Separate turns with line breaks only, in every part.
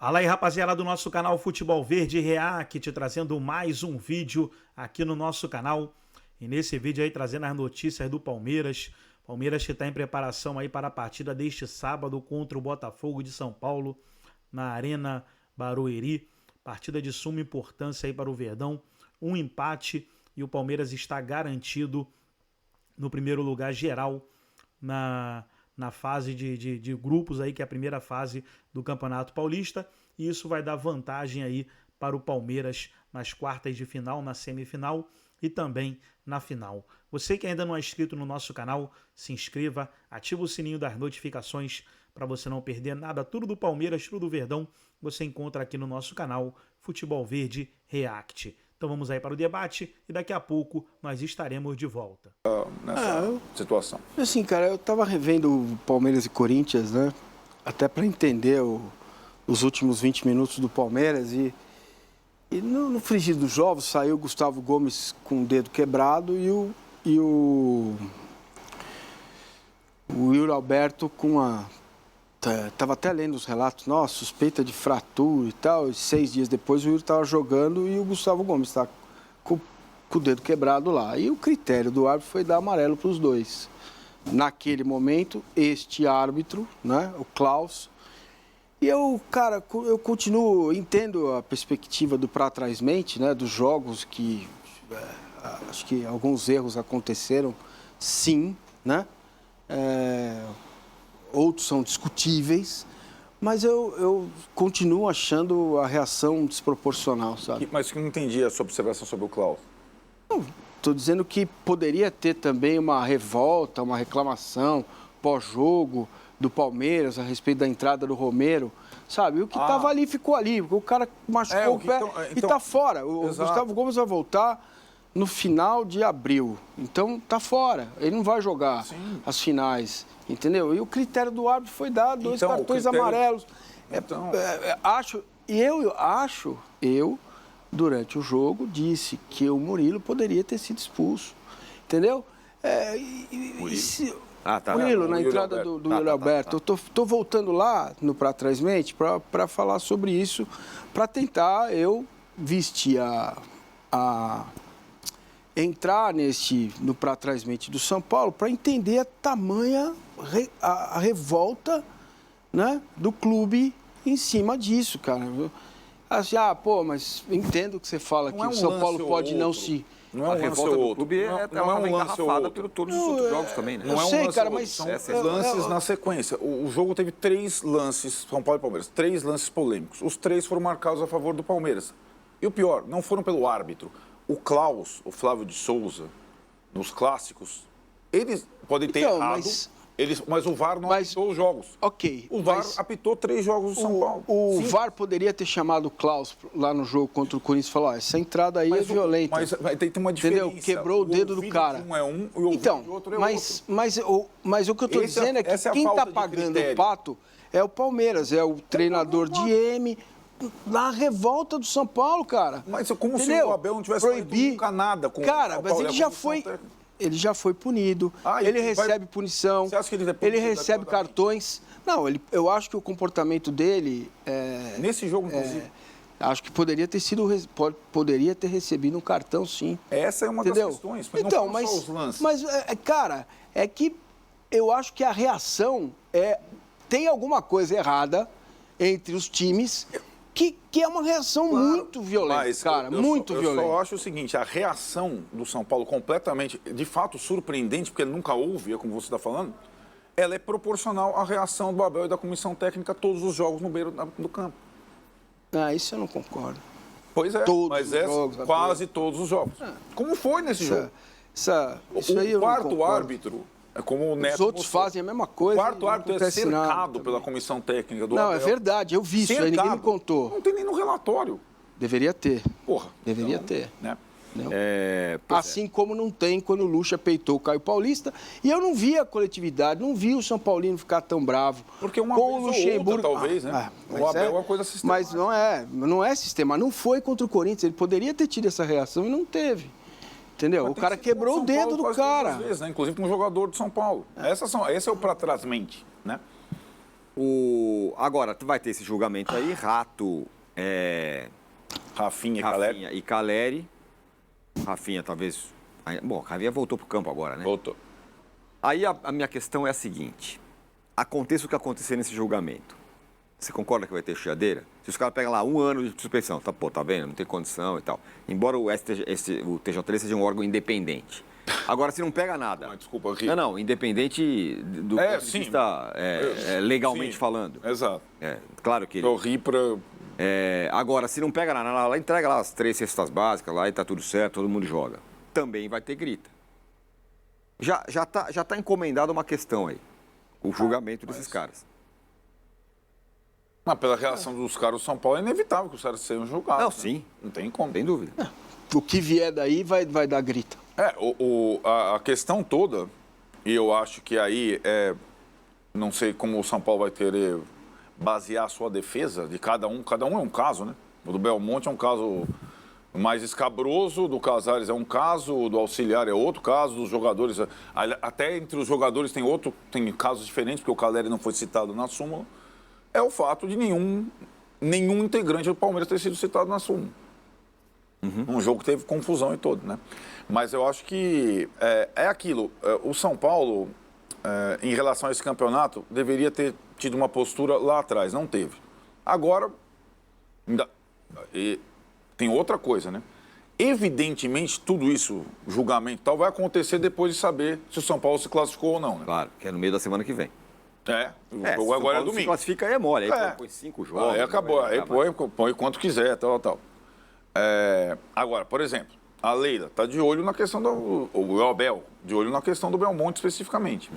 Fala aí, rapaziada do nosso canal Futebol Verde React, trazendo mais um vídeo aqui no nosso canal. E nesse vídeo aí trazendo as notícias do Palmeiras. Palmeiras que está em preparação aí para a partida deste sábado contra o Botafogo de São Paulo na Arena Barueri. Partida de suma importância aí para o Verdão. Um empate e o Palmeiras está garantido no primeiro lugar geral na fase de grupos aí, que é a primeira fase do Campeonato Paulista, e isso vai dar vantagem aí para o Palmeiras nas quartas de final, na semifinal e também na final. Você que ainda não é inscrito no nosso canal, se inscreva, ativa o sininho das notificações para você não perder nada. Tudo do Palmeiras, tudo do Verdão, você encontra aqui no nosso canal Futebol Verde React. Então vamos aí para o debate e daqui a pouco nós estaremos de volta.
Nessa situação. Assim, cara, eu tava revendo o Palmeiras e Corinthians, né? Até para entender os últimos 20 minutos do Palmeiras e no frigir dos ovos saiu o Gustavo Gomes com o dedo quebrado e o Yuri Alberto com a... Tava até lendo os relatos, nossa, suspeita de fratura e tal, e 6 dias depois o Yuri estava jogando e o Gustavo Gomes está com o dedo quebrado lá. E o critério do árbitro foi dar amarelo para os dois. Naquele momento, este árbitro, né, o Klaus, e eu, cara, eu continuo, entendo a perspectiva do pra trás mente, né, dos jogos que, acho que alguns erros aconteceram, sim, né, outros são discutíveis, mas eu continuo achando a reação desproporcional, sabe?
Mas que não entendi a sua observação sobre o Klaus.
Estou dizendo que poderia ter também uma revolta, uma reclamação pós-jogo do Palmeiras a respeito da entrada do Romero, sabe? O que estava ali ficou ali, porque o cara machucou o pé e está fora. O Gustavo Gomes vai voltar no final de abril, então está fora. Ele não vai jogar as finais, entendeu? E o critério do árbitro foi dar 2 cartões amarelos. Eu durante o jogo, disse que o Murilo poderia ter sido expulso, entendeu? Murilo, na entrada do Yuri Alberto. Eu tô voltando lá no Pra Trás Mente para falar sobre isso, para tentar eu vestir entrar no Pra Trás Mente do São Paulo para entender a tamanha a revolta, né, do clube em cima disso, cara. Assim, mas entendo que você fala que o São Paulo pode não se...
Não é um revolta do clube,
não é uma engarrafada por todos os outros jogos também, né?
Eu sei, cara, mas...
São lances na sequência. O jogo teve 3 lances, São Paulo e Palmeiras, 3 lances polêmicos. Os 3 foram marcados a favor do Palmeiras. E o pior, não foram pelo árbitro. O Klaus, o Flávio de Souza, nos clássicos, eles podem ter errado... Mas o VAR não apitou os jogos.
Ok.
O VAR apitou 3 jogos do São Paulo.
O VAR poderia ter chamado o Klaus lá no jogo contra o Corinthians e falou, essa entrada aí é violenta.
Mas tem uma diferença.
Entendeu? Quebrou o dedo do cara.
Um é um e o outro é outro.
Mas o que eu estou dizendo é que quem está pagando o pato é o Palmeiras, é o treinador de M... Na revolta do São Paulo, cara.
Mas como se o Abel não tivesse feito nunca nada com o Paulo.
Cara, mas ele já foi punido, ele recebe punição,
Você acha que
ele recebe cartões. Não, eu acho que o comportamento dele...
Nesse jogo, inclusive.
Acho que poderia ter recebido um cartão, sim.
Essa é uma das questões, mas
então,
não só os lances.
Mas, cara, é que eu acho que a reação tem alguma coisa errada entre os times... Que é uma reação muito violenta, cara, muito violenta.
Eu só acho o seguinte, a reação do São Paulo completamente, de fato, surpreendente, porque ele nunca houve, como você está falando, ela é proporcional à reação do Abel e da comissão técnica a todos os jogos no beiro do campo.
Isso eu não concordo.
Pois é, quase todos os jogos. Como foi nesse jogo? O quarto árbitro... Como o Neto
os outros fazem a mesma coisa.
O quarto árbitro é cercado pela comissão técnica do Abel.
Não, é verdade, eu vi isso aí, ninguém me contou.
Não tem nem no relatório.
Deveria ter.
Porra.
Deveria ter.
Né?
Assim como não tem quando o Lucha peitou o Caio Paulista. E eu não vi a coletividade, não vi o São Paulino ficar tão bravo.
Porque uma
com
vez
o Luxemburgo,
ou outra, talvez, né? O Abel é uma coisa sistemática.
Mas não é sistema. Não foi contra o Corinthians. Ele poderia ter tido essa reação e não teve. Entendeu? O cara quebrou o dedo do cara.
Vezes, né? Inclusive com um jogador de São Paulo. Esse é o pra trás mente, né?
Agora, vai ter esse julgamento aí, Rato,
Rafinha
e Caleri. Rafinha, talvez... Bom, Rafinha voltou pro campo agora, né?
Voltou.
Aí a minha questão é a seguinte. Aconteça o que acontecer nesse julgamento. Você concorda que vai ter chiadeira? Se os caras pegam lá 1 ano de suspensão, tá vendo? Não tem condição e tal. Embora o TJTS seja um órgão independente. Agora, se não pega nada...
Desculpa, eu ri.
Não, independente do ponto de vista legalmente
sim,
falando.
Exato.
Claro que...
Eu ri pra...
Agora, se não pega nada, ela entrega lá as 3 cestas básicas lá e tá tudo certo, todo mundo joga. Também vai ter grita. Já tá encomendada uma questão aí. O julgamento desses caras.
Mas pela reação dos caras do São Paulo, é inevitável que os caras sejam julgados.
Não,
né?
sim.
Não tem como.
Sem dúvida.
O que vier daí vai dar grita.
A questão toda, e eu acho que aí, não sei como o São Paulo vai querer basear a sua defesa de cada um é um caso, né? O do Belmonte é um caso mais escabroso, do Casares é um caso, do Auxiliar é outro caso, dos jogadores, até entre os jogadores tem casos diferentes, porque o Caleri não foi citado na súmula, é o fato de nenhum integrante do Palmeiras ter sido citado na súmula. Um jogo que teve confusão e todo, né? Mas eu acho que é aquilo. O São Paulo, em relação a esse campeonato, deveria ter tido uma postura lá atrás. Não teve. Agora, tem outra coisa, né? Evidentemente, tudo isso, julgamento e tal, vai acontecer depois de saber se o São Paulo se classificou ou não, né?
Claro, que é no meio da semana que vem.
O jogo agora é domingo.
Se classifica aí é mole, aí põe 5 jogos.
Aí acabou, aí põe quanto quiser, tal. Agora, por exemplo, a Leila está de olho na questão o Abel, de olho na questão do Belmonte especificamente,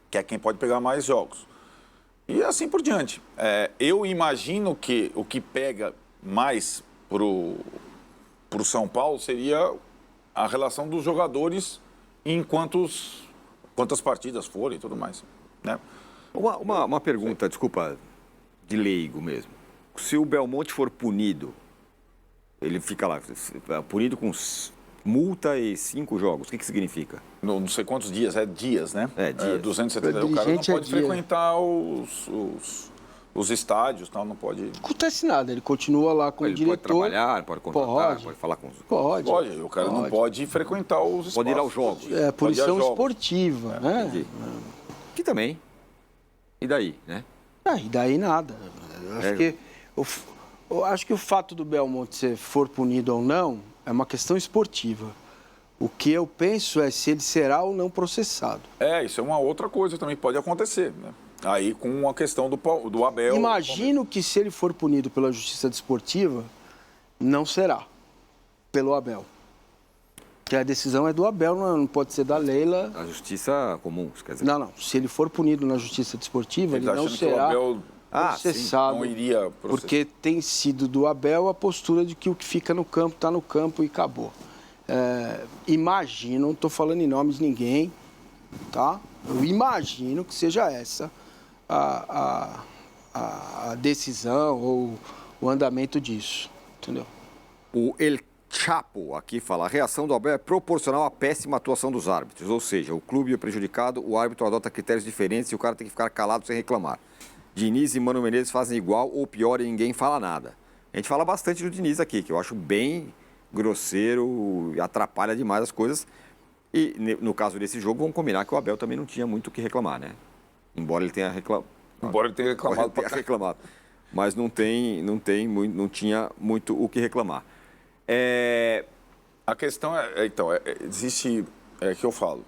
que é quem pode pegar mais jogos. E assim por diante. Eu imagino que o que pega mais pro São Paulo seria a relação dos jogadores em quantas partidas forem e tudo mais, né?
Uma pergunta, desculpa, de leigo mesmo. Se o Belmonte for punido, ele fica lá, punido com multa e 5 jogos, o que significa?
Não sei quantos dias, dias, né?
Dias.
270, o cara não pode frequentar os estádios, tal, não pode...
Não acontece nada, ele continua lá com o diretor.
Pode trabalhar, pode contratar, pode falar com os...
Pode,
o cara não pode frequentar os espaços.
Pode ir aos jogos.
Punição esportiva, né?
Entendi. Que também. E daí, né?
E daí nada. Eu acho que o fato do Belmonte se for punido ou não é uma questão esportiva. O que eu penso é se ele será ou não processado.
Isso é uma outra coisa também, pode acontecer, né? Aí com a questão do Abel...
Imagino que se ele for punido pela Justiça Desportiva, não será pelo Abel. Que a decisão é do Abel, não pode ser da Leila.
A Justiça comum, quer dizer.
Não. Se ele for punido na Justiça Desportiva, ele não será processado.
Não iria processar.
Porque tem sido do Abel a postura de que o que fica no campo está no campo e acabou. Imagino, não estou falando em nome de ninguém, tá? Eu imagino que seja essa a decisão ou o andamento disso, entendeu?
O El Chapo aqui fala, a reação do Abel é proporcional à péssima atuação dos árbitros, ou seja, o clube é prejudicado, o árbitro adota critérios diferentes e o cara tem que ficar calado sem reclamar. Diniz e Mano Menezes fazem igual ou pior e ninguém fala nada. A gente fala bastante do Diniz aqui, que eu acho bem grosseiro e atrapalha demais as coisas. E no caso desse jogo, vamos combinar que o Abel também não tinha muito o que reclamar, né? Embora ele tenha reclamado. Mas não tinha muito o que reclamar.
A questão existe, que eu falo,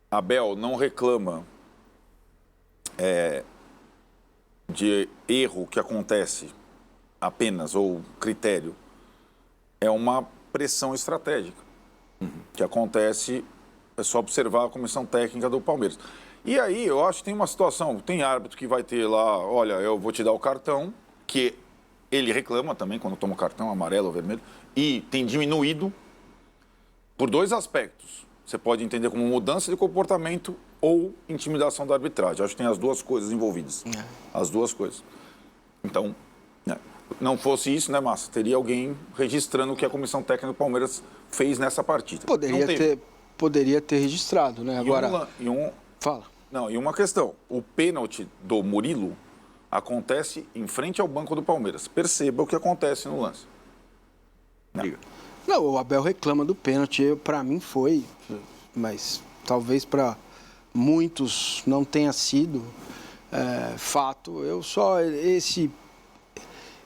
Abel não reclama de erro que acontece apenas, ou critério, é uma pressão estratégica que acontece, é só observar a comissão técnica do Palmeiras. E aí, eu acho que tem uma situação, tem árbitro que vai ter lá, olha, eu vou te dar o cartão, que ele reclama também quando toma o cartão amarelo ou vermelho, e tem diminuído por 2 aspectos. Você pode entender como mudança de comportamento ou intimidação da arbitragem. Acho que tem as 2 coisas envolvidas. As 2 coisas. Então, não fosse isso, né, Massa? Teria alguém registrando o que a comissão técnica do Palmeiras fez nessa partida.
Poderia ter registrado, né? Agora...
Fala. Não, e uma questão, o pênalti do Murilo acontece em frente ao banco do Palmeiras. Perceba o que acontece no lance.
Não, o Abel reclama do pênalti, para mim foi, mas talvez para muitos não tenha sido fato. Eu só,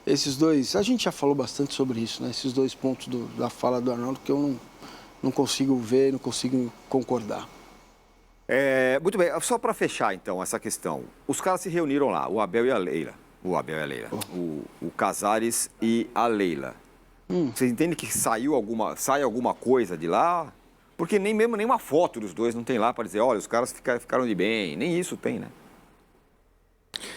esses dois, a gente já falou bastante sobre isso, né? Esses dois pontos da fala do Arnaldo que eu não consigo ver, não consigo concordar.
Muito bem, só para fechar então essa questão. Os caras se reuniram lá, o Abel e a Leila. O Casares e a Leila. Vocês entendem que sai alguma coisa de lá? Porque nem uma foto dos dois não tem lá para dizer, olha, os caras ficaram de bem. Nem isso tem, né?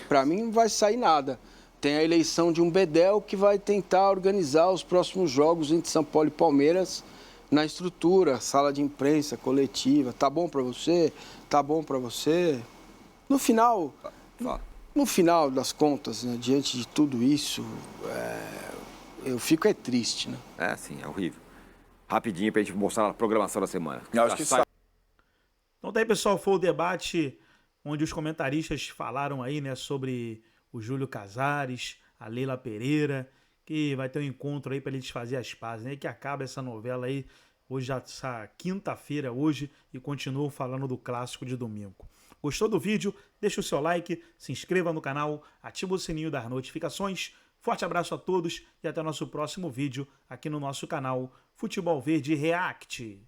Para mim não vai sair nada. Tem a eleição de um Bedel que vai tentar organizar os próximos jogos entre São Paulo e Palmeiras na estrutura, sala de imprensa, coletiva. Tá bom para você? Tá bom para você? No final das contas, né, diante de tudo isso, eu fico triste, né?
Sim, é horrível. Rapidinho pra gente mostrar a programação da semana.
Eu acho que
Então daí, pessoal, foi o debate onde os comentaristas falaram aí, né, sobre o Júlio Casares, a Leila Pereira, que vai ter um encontro aí para eles fazer as pazes, né? Que acaba essa novela aí hoje, já essa quinta-feira hoje, e continuam falando do clássico de domingo. Gostou do vídeo? Deixa o seu like, se inscreva no canal, ativa o sininho das notificações. Forte abraço a todos e até o nosso próximo vídeo aqui no nosso canal Futebol Verde React.